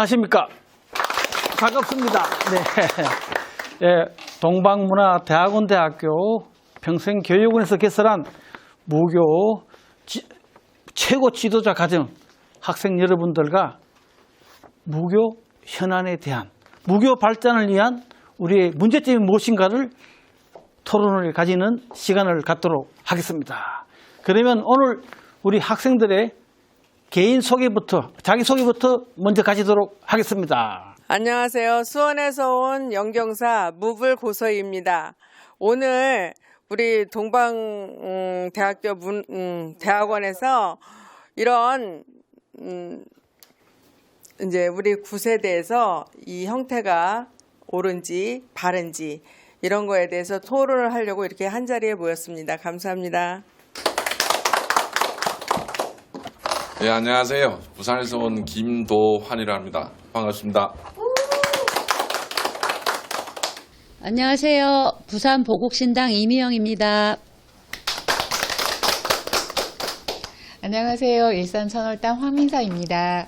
안녕하십니까. 반갑습니다. 네. 예, 동방문화대학원대학교 평생교육원에서 개설한 무교 최고 지도자 과정 학생 여러분들과 무교 현안에 대한 무교 발전을 위한 우리의 문제점이 무엇인가를 토론을 가지는 시간을 갖도록 하겠습니다. 그러면 오늘 우리 학생들의 개인 소개부터, 자기소개부터 먼저 가지도록 하겠습니다. 안녕하세요. 수원에서 온 영경사 무불고서입니다. 오늘 우리 동방대학교 대학원에서 이런 이제 우리 구세대에서 이 형태가 옳은지 바른지 이런 거에 대해서 토론을 하려고 이렇게 한자리에 모였습니다. 감사합니다. 네, 안녕하세요. 부산에서 온 김도환이라 합니다. 반갑습니다. 안녕하세요. 부산 보국신당 이미영입니다. 안녕하세요. 일산 선월당 황민사입니다.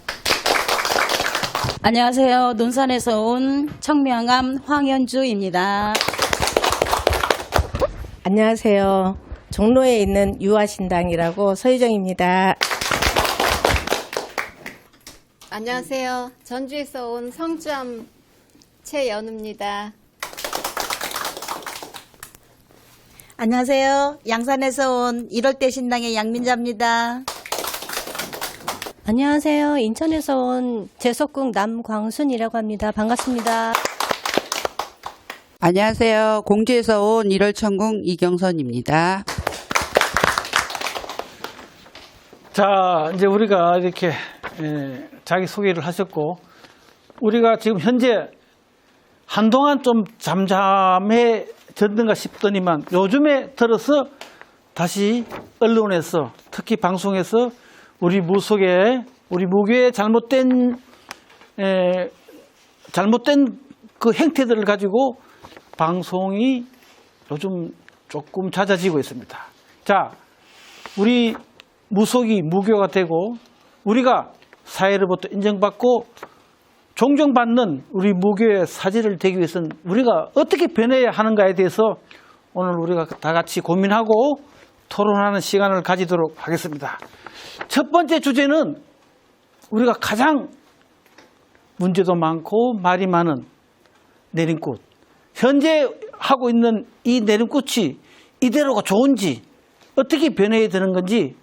안녕하세요. 논산에서 온 청명암 황현주입니다. 안녕하세요. 종로에 있는 유아신당이라고 서유정입니다. 안녕하세요. 전주에서 온 성주암 최연우입니다. 안녕하세요. 양산에서 온 1월대 신당의 양민자입니다. 안녕하세요. 인천에서 온 재석궁 남광순이라고 합니다. 반갑습니다. 안녕하세요. 공주에서 온 1월천궁 이경선입니다. 자, 이제 우리가 이렇게 자기소개를 하셨고, 우리가 지금 현재 한동안 좀 잠잠해졌는가 싶더니만 요즘에 들어서 다시 언론에서 특히 방송에서 우리 무교의 잘못된 그 행태들을 가지고 방송이 요즘 조금 잦아지고 있습니다. 자, 우리 무속이 무교가 되고 우리가 사회로부터 인정받고 존경받는 우리 무교의 사제를 되기 위해서는 우리가 어떻게 변해야 하는가에 대해서 오늘 우리가 다 같이 고민하고 토론하는 시간을 가지도록 하겠습니다. 첫 번째 주제는 우리가 가장 문제도 많고 말이 많은 내림꽃. 현재 하고 있는 이 내림꽃이 이대로가 좋은지 어떻게 변해야 되는 건지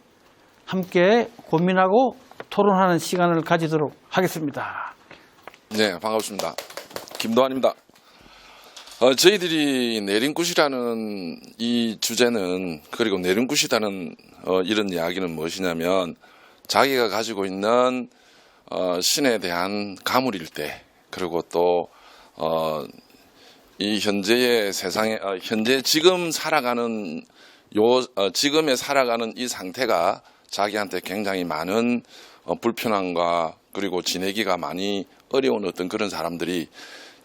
함께 고민하고 토론하는 시간을 가지도록 하겠습니다. 네, 반갑습니다. 김도환입니다. 저희들이 내림굿이라는 이 주제는, 그리고 내림굿이라는 이런 이야기는 무엇이냐면 자기가 가지고 있는 신에 대한 가물일 때, 그리고 또 이 현재의 세상에 현재 지금 살아가는 지금에 살아가는 이 상태가 자기한테 굉장히 많은 불편함과 그리고 지내기가 많이 어려운 어떤 그런 사람들이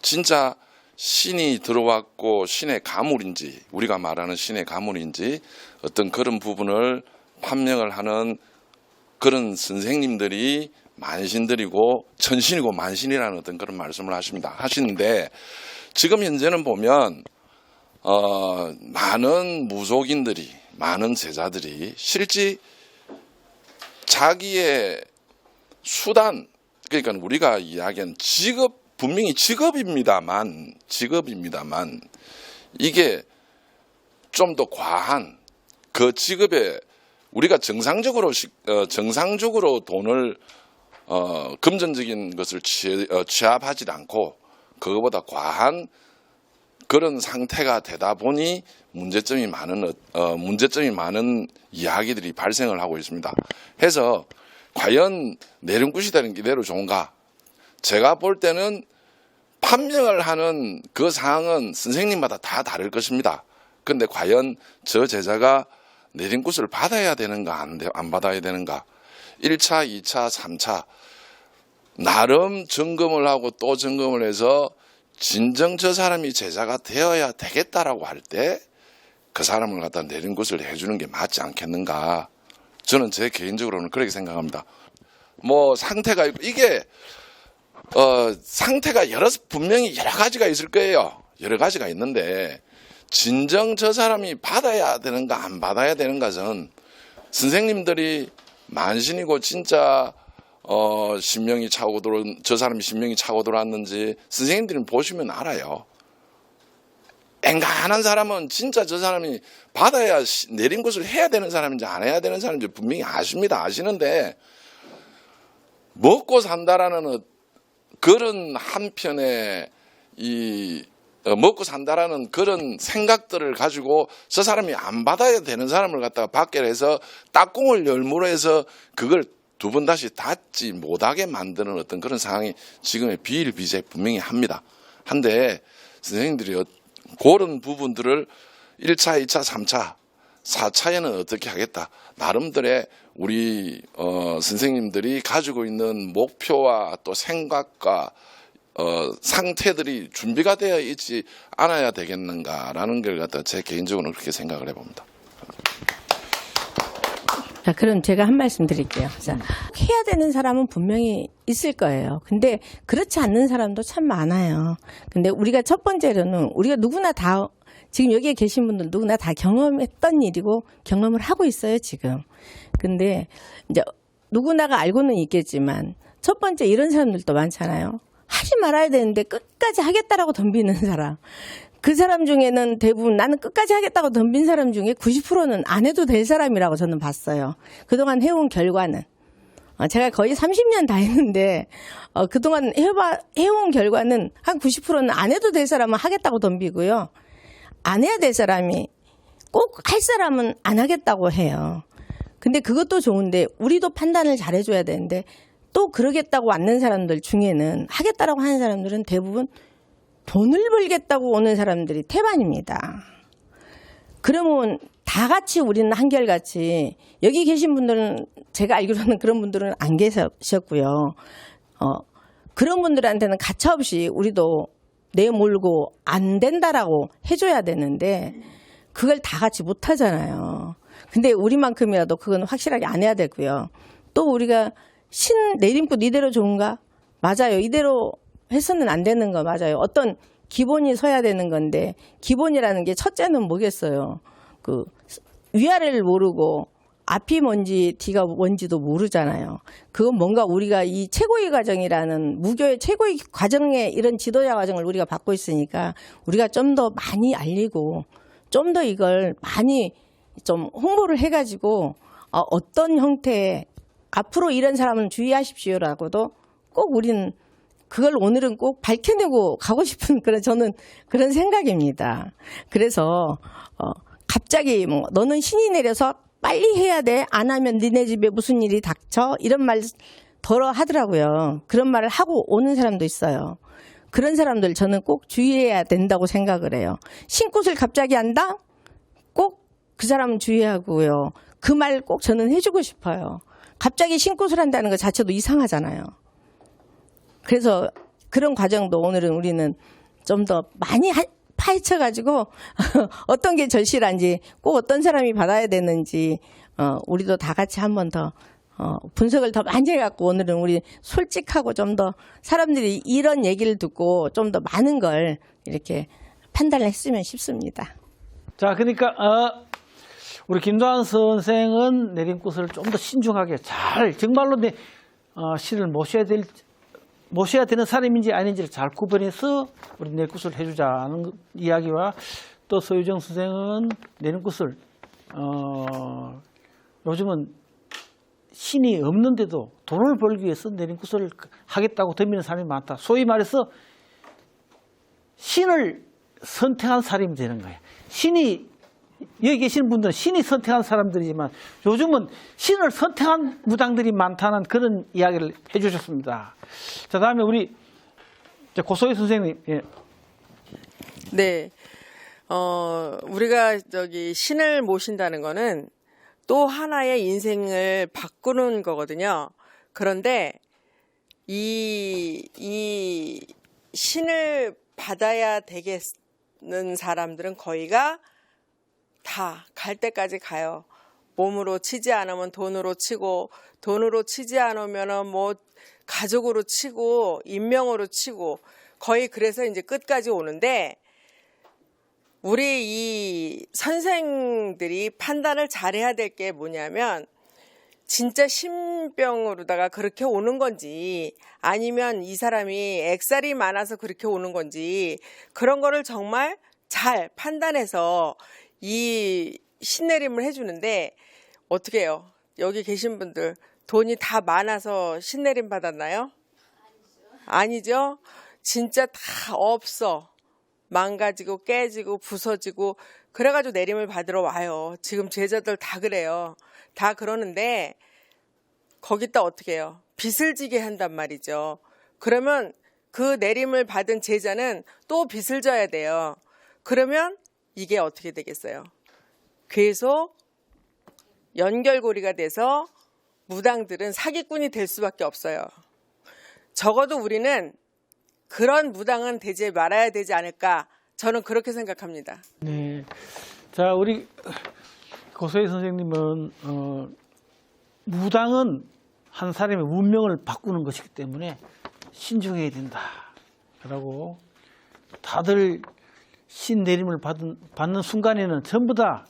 진짜 신이 들어왔고 신의 가물인지, 우리가 말하는 신의 가물인지 어떤 그런 부분을 판명을 하는 그런 선생님들이 만신들이고 천신이고 만신이라는 어떤 그런 말씀을 하시는데, 지금 현재는 보면 많은 무속인들이, 많은 제자들이 실제 자기의 수단, 그러니까 우리가 이야기하는 직업, 분명히 직업입니다만 이게 좀 더 과한 그 직업에 우리가 정상적으로 돈을 금전적인 것을 취합하지 않고 그거보다 과한 그런 상태가 되다 보니 문제점이 많은 이야기들이 발생을 하고 있습니다. 해서 과연 내림굿이라는 게 이대로 좋은가? 제가 볼 때는 판명을 하는 그 사항은 선생님마다 다 다를 것입니다. 그런데 과연 저 제자가 내림굿을 받아야 되는가 안 받아야 되는가? 1차, 2차, 3차 나름 점검을 하고 또 점검을 해서 진정 저 사람이 제자가 되어야 되겠다라고 할 때 그 사람을 갖다 내림굿을 해주는 게 맞지 않겠는가? 저는 제 개인적으로는 그렇게 생각합니다. 뭐 상태가 있고 이게 상태가 분명히 여러 가지가 있을 거예요. 여러 가지가 있는데 진정 저 사람이 받아야 되는가 안 받아야 되는가는 선생님들이 만신이고 진짜 신명이 차고 저 사람이 신명이 차고 들어왔는지 선생님들이 보시면 알아요. 앵간한 사람은 진짜 저 사람이 받아야 내린 것을 해야 되는 사람인지 안 해야 되는 사람인지 분명히 아십니다. 아시는데 먹고 산다라는 그런 한편의 먹고 산다라는 그런 생각들을 가지고 저 사람이 안 받아야 되는 사람을 갖다가 받게 해서 딱공을 열무로 해서 그걸 두 번 다시 닫지 못하게 만드는 어떤 그런 상황이 지금의 비일비재 분명히 합니다. 한데 선생님들이 그런 부분들을 1차, 2차, 3차, 4차에는 어떻게 하겠다. 나름대로의 우리 선생님들이 가지고 있는 목표와 또 생각과 상태들이 준비가 되어 있지 않아야 되겠는가라는 걸 갖다 제 개인적으로는 그렇게 생각을 해봅니다. 자, 그럼 제가 한 말씀 드릴게요. 자, 해야 되는 사람은 분명히 있을 거예요. 근데 그렇지 않는 사람도 참 많아요. 근데 우리가 첫 번째로는 우리가 누구나 다 지금 여기에 계신 분들 누구나 다 경험했던 일이고 경험을 하고 있어요, 지금. 근데 이제 누구나가 알고는 있겠지만 첫 번째 이런 사람들도 많잖아요. 하지 말아야 되는데 끝까지 하겠다라고 덤비는 사람. 그 사람 중에는 대부분 나는 끝까지 하겠다고 덤빈 사람 중에 90%는 안 해도 될 사람이라고 저는 봤어요. 그동안 해온 결과는. 제가 거의 30년 다 했는데 그동안 해온 결과는 한 90%는 안 해도 될 사람은 하겠다고 덤비고요. 안 해야 될 사람이 꼭 할 사람은 안 하겠다고 해요. 근데 그것도 좋은데 우리도 판단을 잘해줘야 되는데 또 그러겠다고 앉는 사람들 중에는 하겠다라고 하는 사람들은 대부분 돈을 벌겠다고 오는 사람들이 태반입니다. 그러면 다 같이 우리는 한결같이 여기 계신 분들은 제가 알기로는 그런 분들은 안 계셨고요. 그런 분들한테는 가차없이 우리도 내몰고 안 된다라고 해줘야 되는데 그걸 다 같이 못 하잖아요. 근데 우리만큼이라도 그건 확실하게 안 해야 되고요. 또 우리가 내림굿 이대로 좋은가? 맞아요. 이대로 해서는 안 되는 거 맞아요. 어떤 기본이 서야 되는 건데 기본이라는 게 첫째는 뭐겠어요. 그 위아래를 모르고 앞이 뭔지 뒤가 뭔지도 모르잖아요. 그건 뭔가 우리가 이 최고위 과정이라는 무교의 최고위 과정에 이런 지도자 과정을 우리가 받고 있으니까 우리가 좀 더 많이 알리고 좀 더 이걸 많이 좀 홍보를 해가지고 어떤 형태의 앞으로 이런 사람은 주의하십시오라고도 꼭 우리는 그걸 오늘은 꼭 밝혀내고 가고 싶은 저는 그런 생각입니다. 그래서 갑자기 너는 신이 내려서 빨리 해야 돼. 안 하면 니네 집에 무슨 일이 닥쳐. 이런 말 덜어 하더라고요. 그런 말을 하고 오는 사람도 있어요. 그런 사람들 저는 꼭 주의해야 된다고 생각을 해요. 신굿을 갑자기 한다? 꼭 그 사람은 주의하고요. 그 말 꼭 저는 해주고 싶어요. 갑자기 신굿을 한다는 것 자체도 이상하잖아요. 그래서 그런 과정도 오늘은 우리는 좀 더 많이 파헤쳐가지고 어떤 게 절실한지 꼭 어떤 사람이 받아야 되는지 우리도 다 같이 한 번 더 분석을 더 많이 해갖고 오늘은 우리 솔직하고 좀 더 사람들이 이런 얘기를 듣고 좀 더 많은 걸 이렇게 판단을 했으면 싶습니다. 자, 그러니까 우리 김도환 선생은 내림굿을 좀 더 신중하게 잘 정말로 신을 모셔야 되는 사람인지 아닌지를 잘 구분해서 우리 내림굿을 해주자는 이야기와 또 서유정 선생은 내림굿을 요즘은 신이 없는데도 돈을 벌기 위해서 내림굿을 하겠다고 덤비는 사람이 많다. 소위 말해서 신을 선택한 사람이 되는 거예요. 여기 계신 분들은 신이 선택한 사람들이지만 요즘은 신을 선택한 무당들이 많다는 그런 이야기를 해주셨습니다. 자, 다음에 우리 고소희 선생님. 예. 네. 우리가 신을 모신다는 거는 또 하나의 인생을 바꾸는 거거든요. 그런데 이 신을 받아야 되겠는 사람들은 거의가 다 갈 때까지 가요. 몸으로 치지 않으면 돈으로 치고, 돈으로 치지 않으면은 뭐 가족으로 치고, 인명으로 치고, 거의 그래서 이제 끝까지 오는데, 우리 이 선생들이 판단을 잘해야 될 게 뭐냐면, 진짜 신병으로다가 그렇게 오는 건지, 아니면 이 사람이 액살이 많아서 그렇게 오는 건지, 그런 거를 정말 잘 판단해서 이 신내림을 해주는데, 어떻게 해요? 여기 계신 분들 돈이 다 많아서 신내림 받았나요? 아니죠. 진짜 다 없어. 망가지고 깨지고 부서지고 그래가지고 내림을 받으러 와요. 지금 제자들 다 그래요. 다 그러는데 거기다 어떻게 해요? 빚을 지게 한단 말이죠. 그러면 그 내림을 받은 제자는 또 빚을 져야 돼요. 그러면 이게 어떻게 되겠어요? 계속 연결고리가 돼서 무당들은 사기꾼이 될 수밖에 없어요. 적어도 우리는 그런 무당은 되지 말아야 되지 않을까, 저는 그렇게 생각합니다. 네. 자, 우리 고소희 선생님은 무당은 한 사람의 운명을 바꾸는 것이기 때문에 신중해야 된다. 라고 다들 신 내림을 받는 순간에는 전부 다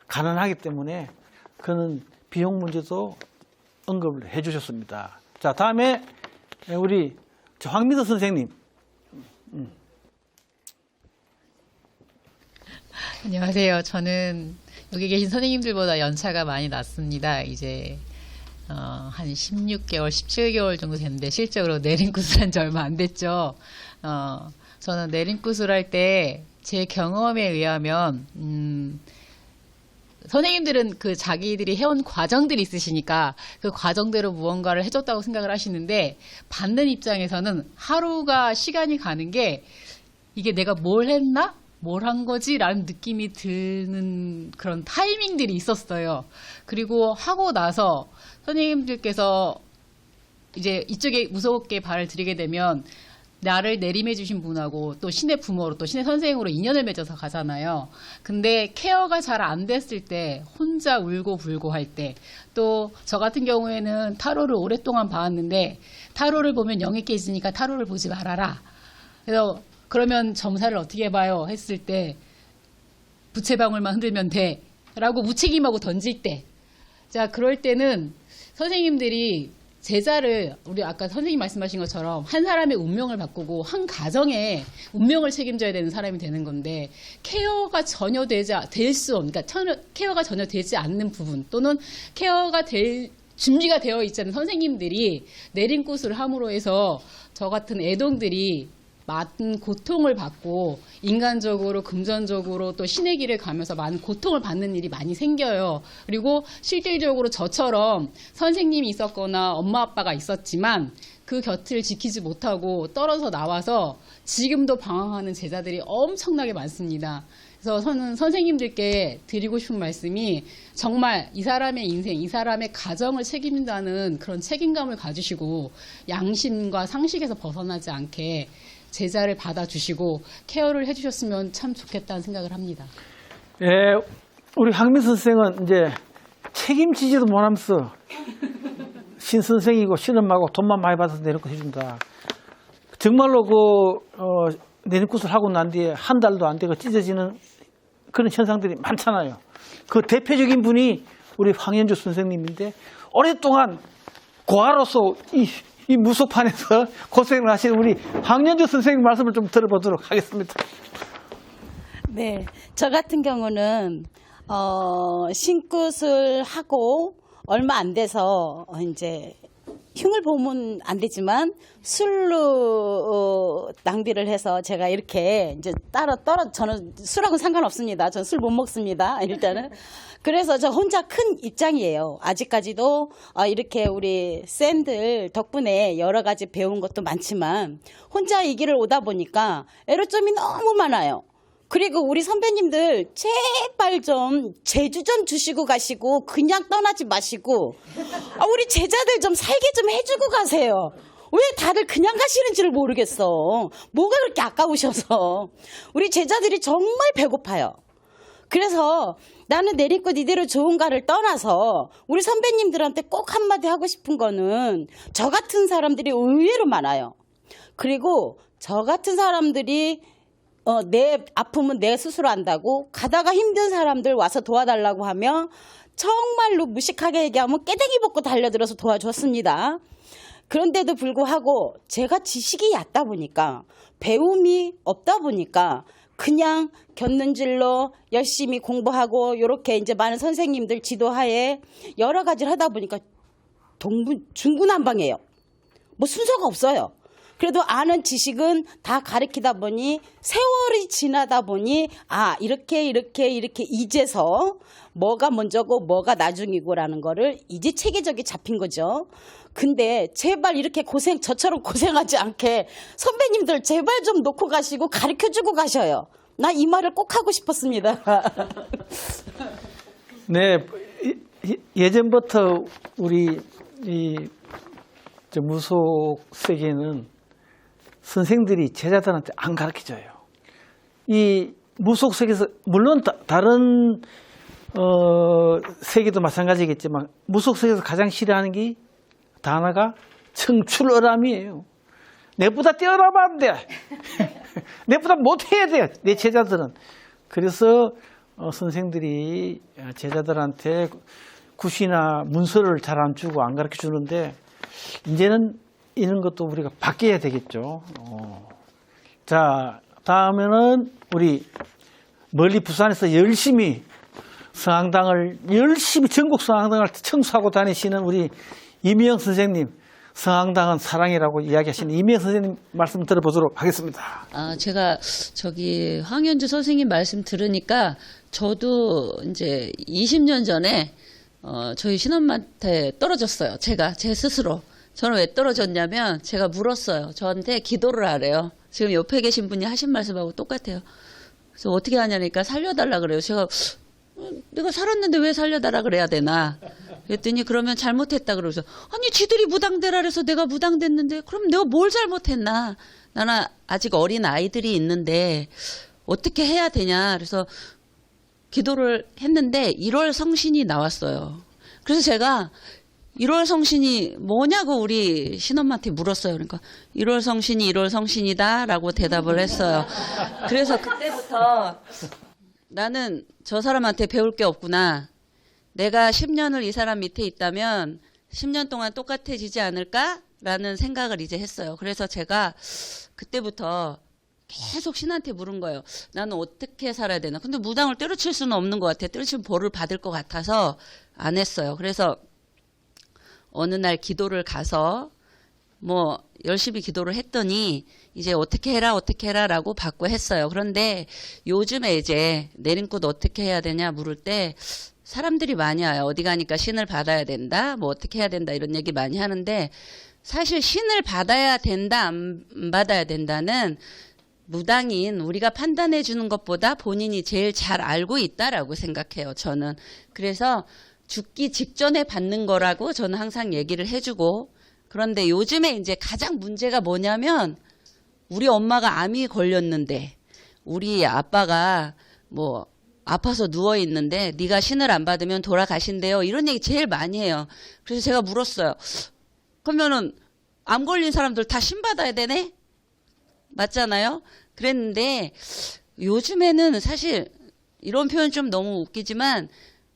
가난하기 때문에 그는 비용 문제도 언급을 해 주셨습니다. 자, 다음에 우리 황민서 선생님. 안녕하세요. 저는 여기 계신 선생님들보다 연차가 많이 났습니다. 이제 한 16개월, 17개월 정도 됐는데 실제로 내림굿을 한 지 얼마 안 됐죠. 저는 내림굿을 할 때 제 경험에 의하면 선생님들은 그 자기들이 해온 과정들이 있으시니까 그 과정대로 무언가를 해줬다고 생각을 하시는데, 받는 입장에서는 하루가 시간이 가는 게 이게 내가 뭘 했나? 뭘 한 거지? 라는 느낌이 드는 그런 타이밍들이 있었어요. 그리고 하고 나서 선생님들께서 이제 이쪽에 무섭게 발을 들이게 되면 나를 내림해 주신 분하고 또 신의 부모로 또 신의 선생으로 인연을 맺어서 가잖아요. 근데 케어가 잘 안 됐을 때, 혼자 울고 불고 할 때, 또 저 같은 경우에는 타로를 오랫동안 봐왔는데 타로를 보면 영이 깨지니까 타로를 보지 말아라. 그래서 그러면 점사를 어떻게 봐요? 했을 때 부채방울만 흔들면 돼. 라고 무책임하고 던질 때. 자, 그럴 때는 선생님들이 제자를, 우리 아까 선생님 말씀하신 것처럼 한 사람의 운명을 바꾸고 한 가정의 운명을 책임져야 되는 사람이 되는 건데, 케어가 전혀 그러니까 케어가 전혀 되지 않는 부분, 또는 케어가 될 준비가 되어 있지 않은 선생님들이 내림굿을 함으로 해서 저 같은 애동들이 많은 고통을 받고 인간적으로 금전적으로 또 신의 길을 가면서 많은 고통을 받는 일이 많이 생겨요. 그리고 실질적으로 저처럼 선생님이 있었거나 엄마 아빠가 있었지만 그 곁을 지키지 못하고 떨어져 나와서 지금도 방황하는 제자들이 엄청나게 많습니다. 그래서 저는 선생님들께 드리고 싶은 말씀이, 정말 이 사람의 인생, 이 사람의 가정을 책임진다는 그런 책임감을 가지시고 양심과 상식에서 벗어나지 않게 제자를 받아주시고 케어를 해주셨으면 참 좋겠다는 생각을 합니다. 예, 우리 황민서 선생은 이제 책임지지도 못하면서 신 선생이고 신엄마고 돈만 많이 받아서 내림굿 해준다. 정말로 내림굿을 하고 난 뒤에 한 달도 안 되고 찢어지는 그런 현상들이 많잖아요. 그 대표적인 분이 우리 황현주 선생님인데, 오랫동안 고아로서 이 무속판에서 고생을 하신 우리 황현주 선생님 말씀을 좀 들어보도록 하겠습니다. 네, 저 같은 경우는 신굿을 하고 얼마 안 돼서 이제 흉을 보면 안 되지만 술로 낭비를 해서 제가 이렇게 이제 저는 술하고는 상관없습니다. 저는 술 못 먹습니다. 일단은. 그래서 저 혼자 큰 입장이에요. 아직까지도 이렇게 우리 쌤들 덕분에 여러 가지 배운 것도 많지만 혼자 이 길을 오다 보니까 애로점이 너무 많아요. 그리고 우리 선배님들 제발 좀 제주 좀 주시고 가시고 그냥 떠나지 마시고 우리 제자들 좀 살게 좀 해주고 가세요. 왜 다들 그냥 가시는지를 모르겠어. 뭐가 그렇게 아까우셔서. 우리 제자들이 정말 배고파요. 그래서 나는 내리꽃 이대로 좋은가를 떠나서 우리 선배님들한테 꼭 한마디 하고 싶은 거는 저 같은 사람들이 의외로 많아요. 그리고 저 같은 사람들이 내 아픔은 내 스스로 안다고 가다가 힘든 사람들 와서 도와달라고 하면 정말로 무식하게 얘기하면 깨댕이 벗고 달려들어서 도와줬습니다. 그런데도 불구하고 제가 지식이 얕다 보니까 배움이 없다 보니까 그냥 곁눈질로 열심히 공부하고 이렇게 이제 많은 선생님들 지도하에 여러 가지를 하다 보니까 중구난방이에요. 뭐 순서가 없어요. 그래도 아는 지식은 다 가르치다 보니 세월이 지나다 보니 이렇게 이제서 뭐가 먼저고 뭐가 나중이고라는 거를 이제 체계적이 잡힌 거죠. 근데 제발 이렇게 저처럼 고생하지 않게 선배님들 제발 좀 놓고 가시고 가르쳐주고 가셔요. 나 이 말을 꼭 하고 싶었습니다. 네, 예전부터 우리 무속 세계는 선생들이 제자들한테 안 가르쳐줘요. 이 무속 세계에서 물론 다른 세계도 마찬가지겠지만 무속 세계에서 가장 싫어하는 게 단어가 청출어람이에요. 내보다 뛰어나면 안 돼. 내보다 못해야 돼. 내 제자들은. 그래서 선생들이 제자들한테 굿이나 문서를 잘 안 주고 안 가르쳐 주는데 이제는 이런 것도 우리가 바뀌어야 되겠죠. 자, 다음에는 우리 멀리 부산에서 열심히 전국 성황당을 청소하고 다니시는 우리 이미영 선생님, 성황당은 사랑이라고 이야기하시는 이미영 선생님 말씀 들어보도록 하겠습니다. 제가 황현주 선생님 말씀 들으니까 저도 이제 20년 전에 저희 신엄마한테 떨어졌어요. 제 스스로. 저는 왜 떨어졌냐면 제가 물었어요. 저한테 기도를 하래요. 지금 옆에 계신 분이 하신 말씀하고 똑같아요. 그래서 어떻게 하냐니까 살려달라 그래요. 제가 내가 살았는데 왜 살려달라 그래야 되나. 그랬더니 그러면 잘못했다 그러면서 아니 지들이 무당되라 그래서 내가 무당됐는데 그럼 내가 뭘 잘못했나. 나는 아직 어린 아이들이 있는데 어떻게 해야 되냐. 그래서 기도를 했는데 1월 성신이 나왔어요. 그래서 제가 1월 성신이 뭐냐고 우리 신엄마한테 물었어요. 그러니까 1월 성신이다 라고 대답을 했어요. 그래서 그때부터 나는 저 사람한테 배울 게 없구나. 내가 10년을 이 사람 밑에 있다면 10년 동안 똑같아지지 않을까라는 생각을 이제 했어요. 그래서 제가 그때부터 계속 신한테 물은 거예요. 나는 어떻게 살아야 되나. 근데 무당을 때려칠 수는 없는 것 같아요. 때려치면 벌을 받을 것 같아서 안 했어요. 그래서 어느 날 기도를 가서 열심히 기도를 했더니 이제 어떻게 해라 라고 받고 했어요. 그런데 요즘에 이제 내린꽃 어떻게 해야 되냐 물을 때 사람들이 많이 와요. 어디 가니까 신을 받아야 된다, 어떻게 해야 된다 이런 얘기 많이 하는데 사실 신을 받아야 된다, 안 받아야 된다는 무당인 우리가 판단해 주는 것보다 본인이 제일 잘 알고 있다라고 생각해요. 저는. 그래서 죽기 직전에 받는 거라고 저는 항상 얘기를 해주고, 그런데 요즘에 이제 가장 문제가 뭐냐면 우리 엄마가 암이 걸렸는데 우리 아빠가 아파서 누워 있는데 네가 신을 안 받으면 돌아가신대요. 이런 얘기 제일 많이 해요. 그래서 제가 물었어요. 그러면은 암 걸린 사람들 다 신 받아야 되네? 맞잖아요? 그랬는데 요즘에는 사실 이런 표현 좀 너무 웃기지만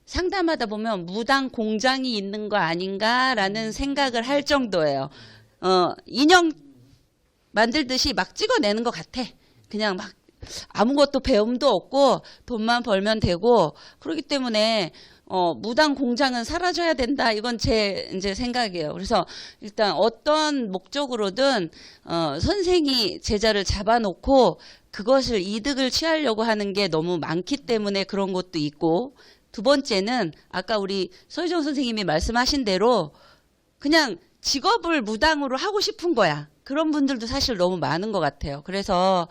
상담하다 보면 무당 공장이 있는 거 아닌가라는 생각을 할 정도예요. 인형 만들듯이 막 찍어내는 것 같아. 그냥 막 아무것도 배움도 없고 돈만 벌면 되고 그렇기 때문에 무당 공장은 사라져야 된다. 이건 제 이제 생각이에요. 그래서 일단 어떤 목적으로든 선생이 제자를 잡아놓고 그것을 이득을 취하려고 하는 게 너무 많기 때문에 그런 것도 있고, 두 번째는 아까 우리 서유정 선생님이 말씀하신 대로 그냥 직업을 무당으로 하고 싶은 거야. 그런 분들도 사실 너무 많은 것 같아요. 그래서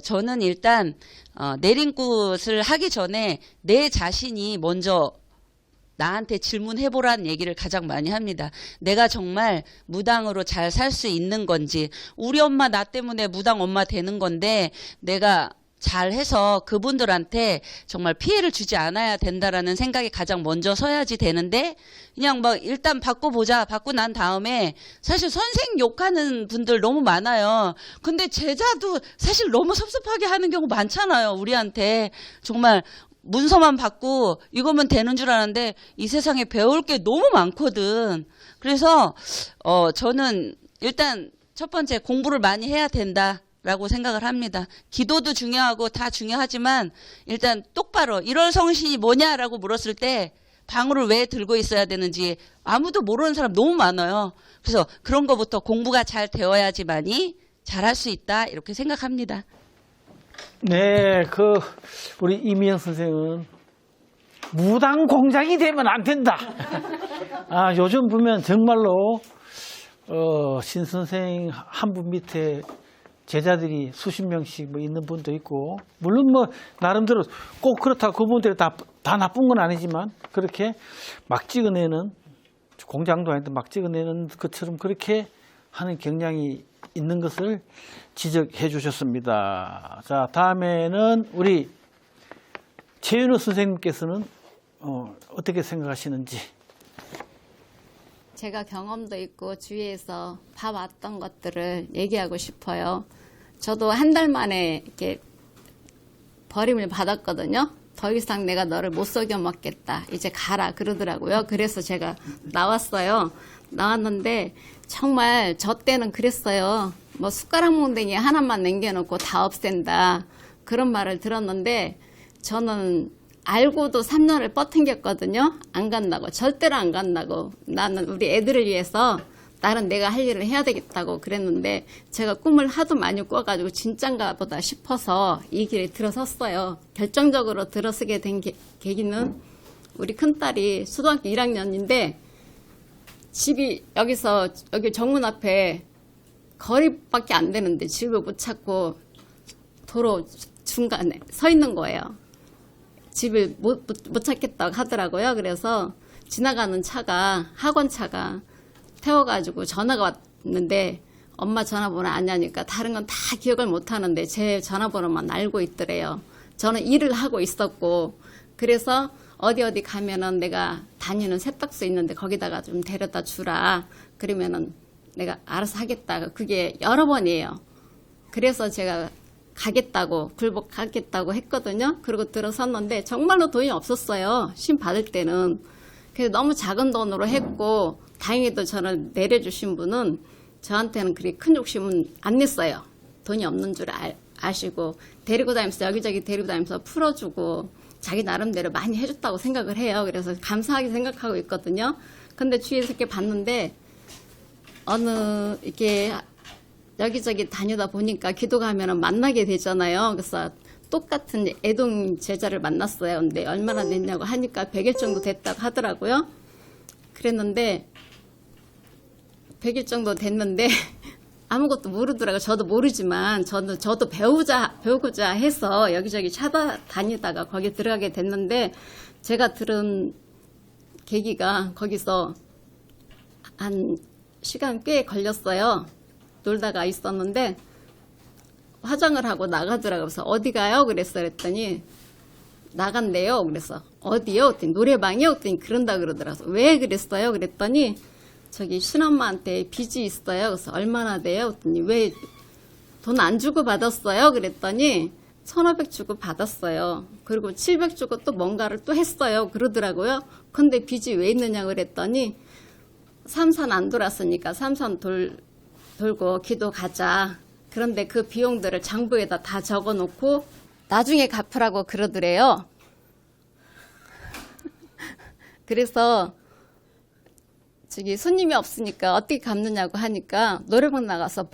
저는 일단 내린꽃을 하기 전에 내 자신이 먼저 나한테 질문해보라는 얘기를 가장 많이 합니다. 내가 정말 무당으로 잘 살 수 있는 건지, 우리 엄마 나 때문에 무당 엄마 되는 건데 내가 잘 해서 그분들한테 정말 피해를 주지 않아야 된다라는 생각이 가장 먼저 서야지 되는데 그냥 막 일단 바꿔보자. 바꾸고 난 다음에 사실 선생 욕하는 분들 너무 많아요. 근데 제자도 사실 너무 섭섭하게 하는 경우 많잖아요. 우리한테. 정말 문서만 받고 이거면 되는 줄 아는데 이 세상에 배울 게 너무 많거든. 그래서 저는 일단 첫 번째 공부를 많이 해야 된다라고 생각을 합니다. 기도도 중요하고 다 중요하지만 일단 똑바로 1월 성신이 뭐냐라고 물었을 때 방울을 왜 들고 있어야 되는지 아무도 모르는 사람 너무 많아요. 그래서 그런 거부터 공부가 잘 되어야지만이 잘할 수 있다 이렇게 생각합니다. 네, 우리 이미영 선생은 무당 공장이 되면 안 된다. 요즘 보면 정말로, 신 선생 한 분 밑에 제자들이 수십 명씩 뭐 있는 분도 있고, 물론 뭐, 나름대로 꼭 그렇다고 그분들이 다 나쁜 건 아니지만, 그렇게 막 찍어내는, 공장도 아닌데 막 찍어내는 것처럼 그렇게 하는 경향이 있는 것을 지적해 주셨습니다. 자, 다음에는 우리 최윤호 선생님께서는 어떻게 생각하시는지. 제가 경험도 있고 주위에서 봐왔던 것들을 얘기하고 싶어요. 저도 한 달 만에 이렇게 버림을 받았거든요. 더 이상 내가 너를 못 속여 먹겠다. 이제 가라 그러더라고요. 그래서 제가 나왔어요. 나왔는데 정말 저 때는 그랬어요. 뭐 숟가락 몽댕이 하나만 남겨놓고 다 없앤다. 그런 말을 들었는데 저는 알고도 3년을 뻗팅겼거든요. 안 간다고. 절대로 안 간다고. 나는 우리 애들을 위해서 나는 내가 할 일을 해야 되겠다고 그랬는데 제가 꿈을 하도 많이 꿔가지고 진짠가 보다 싶어서 이 길에 들어섰어요. 결정적으로 들어서게 된 계기는 우리 큰딸이 초등학교 1학년인데 집이 여기 정문 앞에 거리밖에 안 되는데 집을 못 찾고 도로 중간에 서 있는 거예요. 집을 못 찾겠다고 하더라고요. 그래서 지나가는 차가 학원차가 태워가지고 전화가 왔는데 엄마 전화번호 아냐니까 다른 건 다 기억을 못 하는데 제 전화번호만 알고 있더래요. 저는 일을 하고 있었고 그래서 어디 가면은 내가 다니는 세탁소 있는데 거기다가 좀 데려다 주라. 그러면은 내가 알아서 하겠다. 그게 여러 번이에요. 그래서 제가 가겠다고 굴복하겠다고 했거든요. 그리고 들어섰는데 정말로 돈이 없었어요. 신 받을 때는. 그래서 너무 작은 돈으로 했고 다행히도 저를 내려주신 분은 저한테는 그리 큰 욕심은 안 냈어요. 돈이 없는 줄 아시고 데리고 다니면서 여기저기 데리고 다니면서 풀어주고 자기 나름대로 많이 해줬다고 생각을 해요. 그래서 감사하게 생각하고 있거든요. 근데 주위에서 이렇게 봤는데 이렇게 여기저기 다니다 보니까 기도 가면은 만나게 되잖아요. 그래서 똑같은 애동 제자를 만났어요. 근데 얼마나 됐냐고 하니까 100일 정도 됐다고 하더라고요. 그랬는데 100일 정도 됐는데 아무것도 모르더라고요. 저도 모르지만 저도 배우고자 해서 여기저기 찾아다니다가 거기 들어가게 됐는데 제가 들은 계기가 거기서 한 시간 꽤 걸렸어요. 놀다가 있었는데 화장을 하고 나가더라고요. 그래서 어디 가요? 그랬더니 나간대요. 그래서 어디요? 그랬더니 노래방이요? 그랬더니 그런다 그러더라고요. 왜 그랬어요? 그랬더니 저기 신엄마한테 빚이 있어요. 그래서 얼마나 돼요? 그랬더니 왜 돈 안 주고 받았어요? 그랬더니 1,500 주고 받았어요. 그리고 700 주고 또 뭔가를 또 했어요. 그러더라고요. 근데 빚이 왜 있느냐 그랬더니 삼산 안 돌았으니까 삼산 돌고 기도 가자. 그런데 그 비용들을 장부에다 다 적어놓고 나중에 갚으라고 그러더래요. 그래서 저기 손님이 없으니까 어떻게 갚느냐고 하니까 노래방 나가서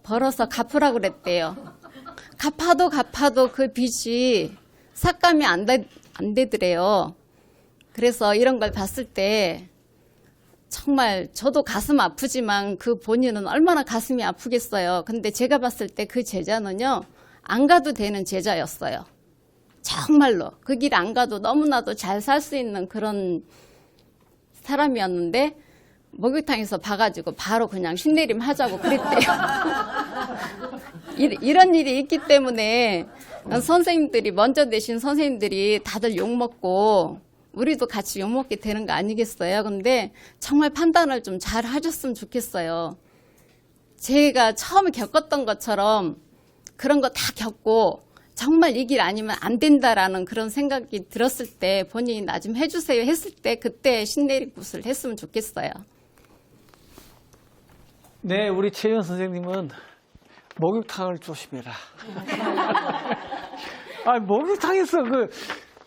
벌어서 갚으라고 그랬대요. 갚아도 그 빚이 삭감이 안 되더래요. 그래서 이런 걸 봤을 때 정말 저도 가슴 아프지만 그 본인은 얼마나 가슴이 아프겠어요. 근데 제가 봤을 때 그 제자는요. 안 가도 되는 제자였어요. 정말로. 그 길 안 가도 너무나도 잘 살 수 있는 그런 사람이었는데 목욕탕에서 봐가지고 바로 그냥 신내림 하자고 그랬대요. 이런 일이 있기 때문에 선생님들이 먼저 되신 선생님들이 다들 욕먹고 우리도 같이 욕먹게 되는 거 아니겠어요? 근데 정말 판단을 좀 잘 하셨으면 좋겠어요. 제가 처음에 겪었던 것처럼 그런 거 다 겪고 정말 이 길 아니면 안 된다라는 그런 생각이 들었을 때 본인이 나 좀 해주세요 했을 때 그때 신내리굿을 했으면 좋겠어요. 네, 우리 최윤 선생님은 목욕탕을 조심해라. 아, 목욕탕에서 그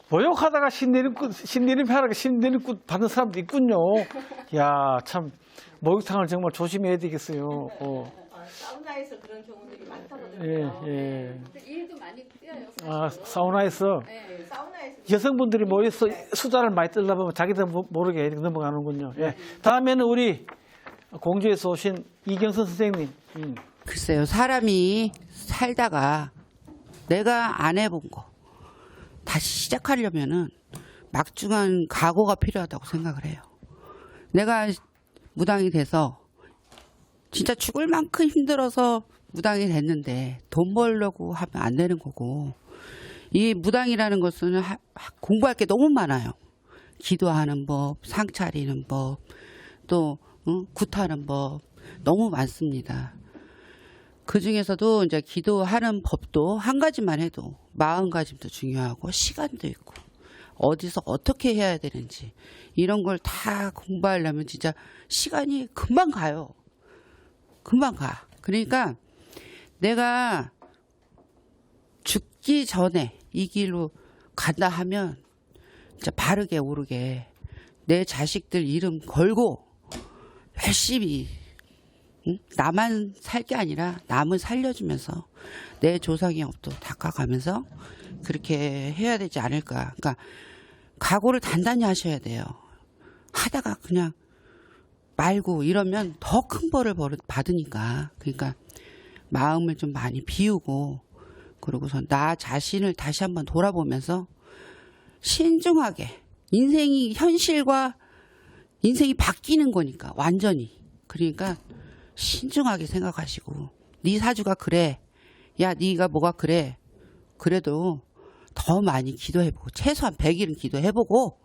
모욕하다가 신내림굿 받는 사람도 있군요. 야, 참 목욕탕을 정말 조심해야 되겠어요. 사우나에서 그런 경우들이 많다거든요. 예. 일도 많이 뛰어요. 아, 사우나에서 네. 여성분들이 모여서 수다를 많이 떨다 보면 자기도 모르게 이렇게 넘어가는군요. 예. 다음에는 우리 공주에서 오신 이경선 선생님. 글쎄요, 사람이 살다가 내가 안 해본 거 다시 시작하려면은 막중한 각오가 필요하다고 생각을 해요. 내가 무당이 돼서 진짜 죽을 만큼 힘들어서 무당이 됐는데 돈 벌려고 하면 안 되는 거고, 이 무당이라는 것은 공부할 게 너무 많아요. 기도하는 법, 상 차리는 법, 또 굿하는 법 너무 많습니다. 그 중에서도 이제 기도하는 법도 한 가지만 해도 마음가짐도 중요하고 시간도 있고 어디서 어떻게 해야 되는지 이런 걸 다 공부하려면 진짜 시간이 금방 가요. 금방 가. 그러니까 내가 죽기 전에 이 길로 간다 하면 진짜 바르게 오르게 내 자식들 이름 걸고 열심히 나만 살 게 아니라 남을 살려주면서 내 조상의 업도 닦아가면서 그렇게 해야 되지 않을까. 그러니까 각오를 단단히 하셔야 돼요. 하다가 그냥 말고 이러면 더 큰 벌을 받으니까. 그러니까 마음을 좀 많이 비우고 그러고서 나 자신을 다시 한번 돌아보면서 신중하게, 인생이 현실과 인생이 바뀌는 거니까 완전히. 그러니까 신중하게 생각하시고 네 사주가 그래, 야 네가 뭐가 그래, 그래도 더 많이 기도해보고 최소한 100일은 기도해보고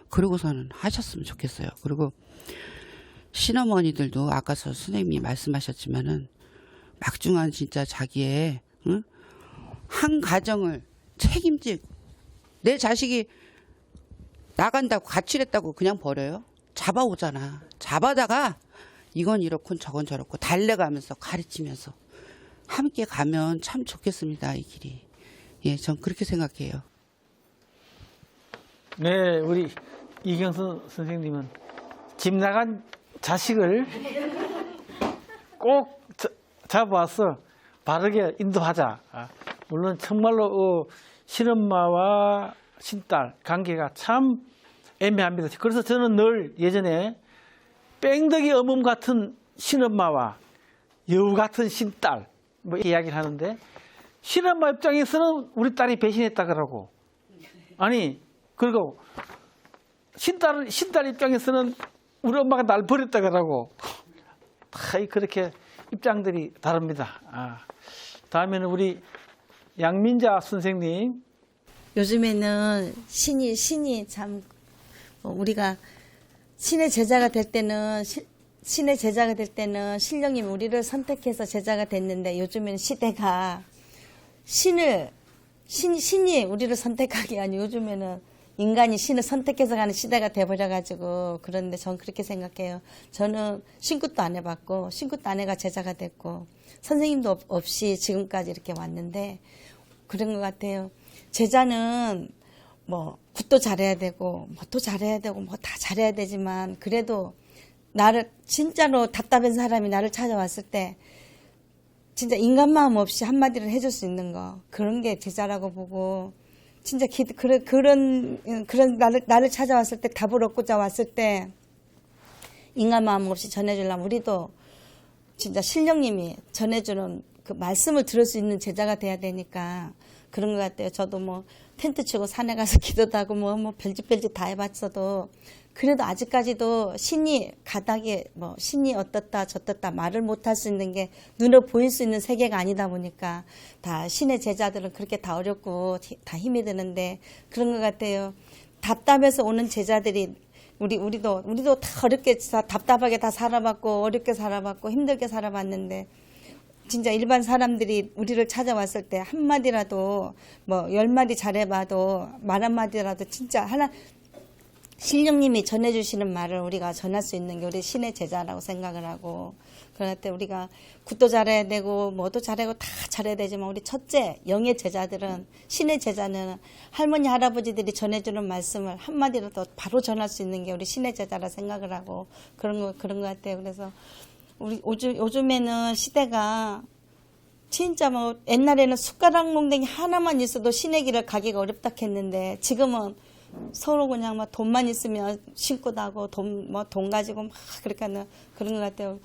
그러고서는 하셨으면 좋겠어요. 그리고 신어머니들도 아까 선생님이 말씀하셨지만은 막중한 진짜 자기의 한 가정을 책임지고, 내 자식이 나간다고 가출했다고 그냥 버려요? 잡아오잖아. 잡아다가 이건 이렇고 저건 저렇고 달래가면서 가르치면서 함께 가면 참 좋겠습니다. 이 길이. 예, 전 그렇게 생각해요. 네, 우리 이경선 선생님은 집 나간 자식을 꼭 잡아와서 바르게 인도하자. 물론 정말로 신엄마와 신딸 관계가 참 애매합니다. 그래서 저는 늘 예전에 뺑덕이 어멈 같은 신엄마와 여우 같은 신딸 뭐 이야기를 하는데, 신엄마 입장에서는 우리 딸이 배신했다 그러고, 아니 그리고 신딸 입장에서는 우리 엄마가 날 버렸다 그러고, 다 그렇게 입장들이 다릅니다. 다음에는 우리 양민자 선생님. 요즘에는 신이 참 우리가 신의 제자가 될 때는 신령님이 우리를 선택해서 제자가 됐는데, 요즘에는 시대가 신이 우리를 선택하기 아니고 요즘에는 인간이 신을 선택해서 가는 시대가 돼버려가지고, 그런데 전 그렇게 생각해요. 저는 신굿도 안 해봤고 신굿도 안 해가 제자가 됐고 선생님도 없이 지금까지 이렇게 왔는데 그런 것 같아요. 제자는 뭐 굿도 잘해야 되고 뭐도 잘해야 되고 뭐 다 잘해야 되지만, 그래도 나를 진짜로 답답한 사람이 나를 찾아왔을 때 진짜 인간 마음 없이 한마디를 해줄 수 있는 거, 그런 게 제자라고 보고, 진짜 그런 나를 찾아왔을 때 답을 얻고자 왔을 때 인간 마음 없이 전해주려면 우리도 진짜 신령님이 전해주는 그 말씀을 들을 수 있는 제자가 돼야 되니까 그런 것 같아요. 저도 뭐 텐트 치고 산에 가서 기도도 하고 뭐 별짓 다 해봤어도 그래도 아직까지도 신이 가닥에 뭐 신이 어떻다 저떻다 말을 못할 수 있는 게 눈으로 보일 수 있는 세계가 아니다 보니까 다 신의 제자들은 그렇게 다 어렵고 다 힘이 드는데 그런 것 같아요. 답답해서 오는 제자들이 우리도 다 어렵게 답답하게 다 살아봤고 어렵게 살아봤고 힘들게 살아봤는데 진짜 일반 사람들이 우리를 찾아왔을 때 한마디라도 뭐 10마디 잘해봐도 말 한마디라도 진짜 하나 신령님이 전해주시는 말을 우리가 전할 수 있는 게 우리 신의 제자라고 생각을 하고 그럴 때 우리가 굿도 잘해야 되고 뭐도 잘하고 다 잘해야 되지만 우리 첫째 영의 제자들은 신의 제자는 할머니 할아버지들이 전해주는 말씀을 한마디라도 바로 전할 수 있는 게 우리 신의 제자라 생각을 하고 그런 것 같아요. 그래서 우리 요즘에는 시대가 진짜 뭐 옛날에는 숟가락 몽댕이 하나만 있어도 신의 길을 가기가 어렵다 했는데 지금은 서로 그냥 막 돈만 있으면 신고 나고 돈 가지고 막 그렇게 하는 그런 것 같아요.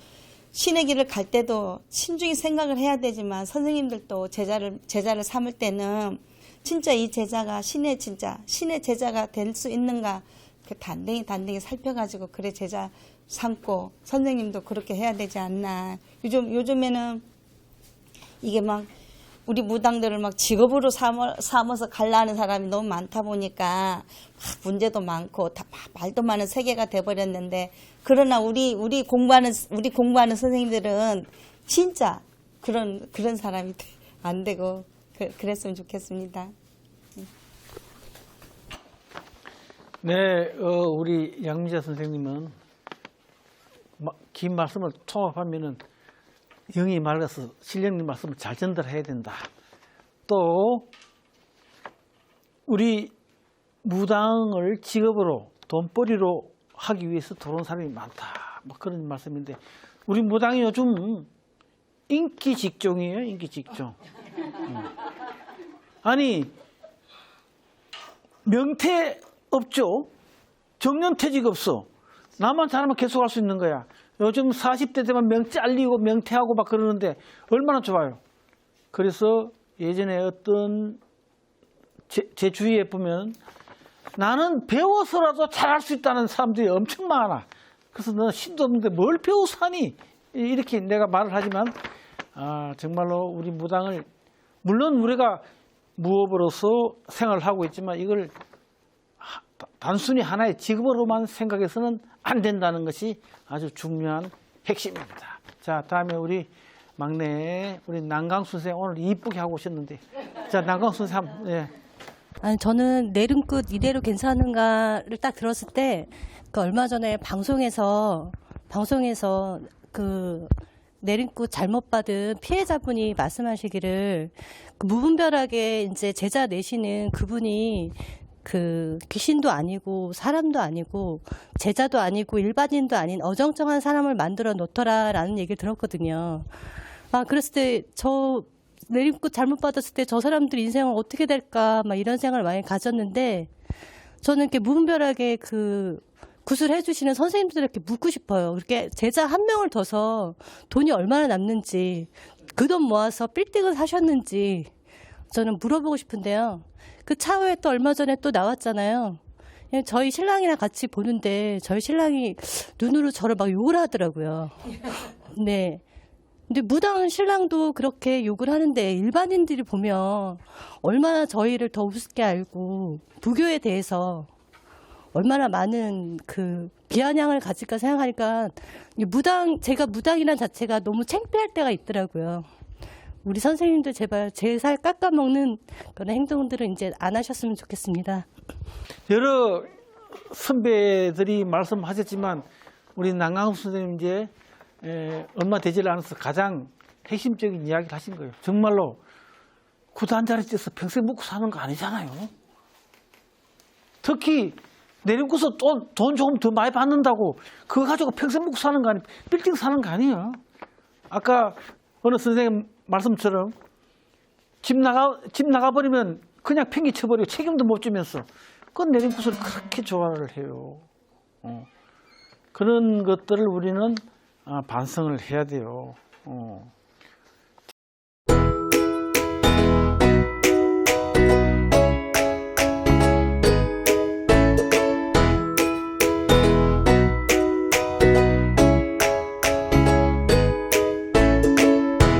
신의 길을 갈 때도 신중히 생각을 해야 되지만 선생님들도 제자를 삼을 때는 진짜 이 제자가 신의 제자가 될 수 있는가 그 단den히 살펴가지고 그래 제자 삼고 선생님도 그렇게 해야 되지 않나. 요즘에는 이게 막 우리 무당들을 막 직업으로 삼아서 갈라하는 사람이 너무 많다 보니까 막 문제도 많고 다 말도 많은 세계가 돼버렸는데 그러나 우리 공부하는 선생님들은 진짜 그런 사람이 안 되고 그랬으면 좋겠습니다. 네, 우리 양미자 선생님은 긴 말씀을 통합하면은 영이 맑아서 신령님 말씀을 잘 전달해야 된다. 또 우리 무당을 직업으로 돈벌이로 하기 위해서 들어온 사람이 많다. 뭐 그런 말씀인데 우리 무당이 요즘 인기 직종이에요. 인기 직종. 아니 명퇴 없죠. 정년퇴직 없어. 나만 잘하면 계속 할 수 있는 거야. 요즘 40대 되면 명 잘리고 명퇴하고 막 그러는데 얼마나 좋아요. 그래서 예전에 어떤 제 주위에 보면 나는 배워서라도 잘할 수 있다는 사람들이 엄청 많아. 그래서 너는 신도 없는데 뭘 배워서 하니? 이렇게 내가 말을 하지만 정말로 우리 무당을 물론 우리가 무업으로서 생활을 하고 있지만 이걸 단순히 하나의 직업으로만 생각해서는 안 된다는 것이 아주 중요한 핵심입니다. 자, 다음에 우리 막내 우리 남강수 선생 오늘 이쁘게 하고 오셨는데, 자 남강수 선생 예. 아니 저는 내림끝 이대로 괜찮은가를 딱 들었을 때 그 얼마 전에 방송에서 그 내림끝 잘못 받은 피해자분이 말씀하시기를 그 무분별하게 이제 제자 내시는 그분이 그 귀신도 아니고 사람도 아니고 제자도 아니고 일반인도 아닌 어정쩡한 사람을 만들어 놓더라라는 얘기를 들었거든요. 그랬을 때 저 내림끝 잘못 받았을 때 저 사람들 인생은 어떻게 될까 막 이런 생각을 많이 가졌는데 저는 이렇게 무분별하게 그 구슬해 주시는 선생님들에게 묻고 싶어요. 그렇게 제자 한 명을 둬서 돈이 얼마나 남는지 그 돈 모아서 빌딩을 사셨는지 저는 물어보고 싶은데요. 그 차후에 또 얼마 전에 또 나왔잖아요. 저희 신랑이랑 같이 보는데 저희 신랑이 눈으로 저를 막 욕을 하더라고요. 네. 근데 무당 신랑도 그렇게 욕을 하는데 일반인들이 보면 얼마나 저희를 더 우습게 알고 불교에 대해서 얼마나 많은 그 비아냥을 가질까 생각하니까 제가 무당이란 자체가 너무 창피할 때가 있더라고요. 우리 선생님들 제발 제 살 깎아먹는 그런 행동들은 이제 안 하셨으면 좋겠습니다. 여러 선배들이 말씀하셨지만 우리 남강수 선생님 이제 얼마 되지 않아서 가장 핵심적인 이야기를 하신 거예요. 정말로 구두 한 자리 쪄서 평생 먹고 사는 거 아니잖아요. 특히 내림고서 돈 조금 더 많이 받는다고 그거 가지고 평생 먹고 사는 거 아니에요. 빌딩 사는 거 아니에요. 아까 어느 선생님 말씀처럼 집 나가버리면 그냥 팽개 쳐버리고 책임도 못 지면서 그건 내림굿을 그렇게 좋아를 해요. 그런 것들을 우리는 반성을 해야 돼요.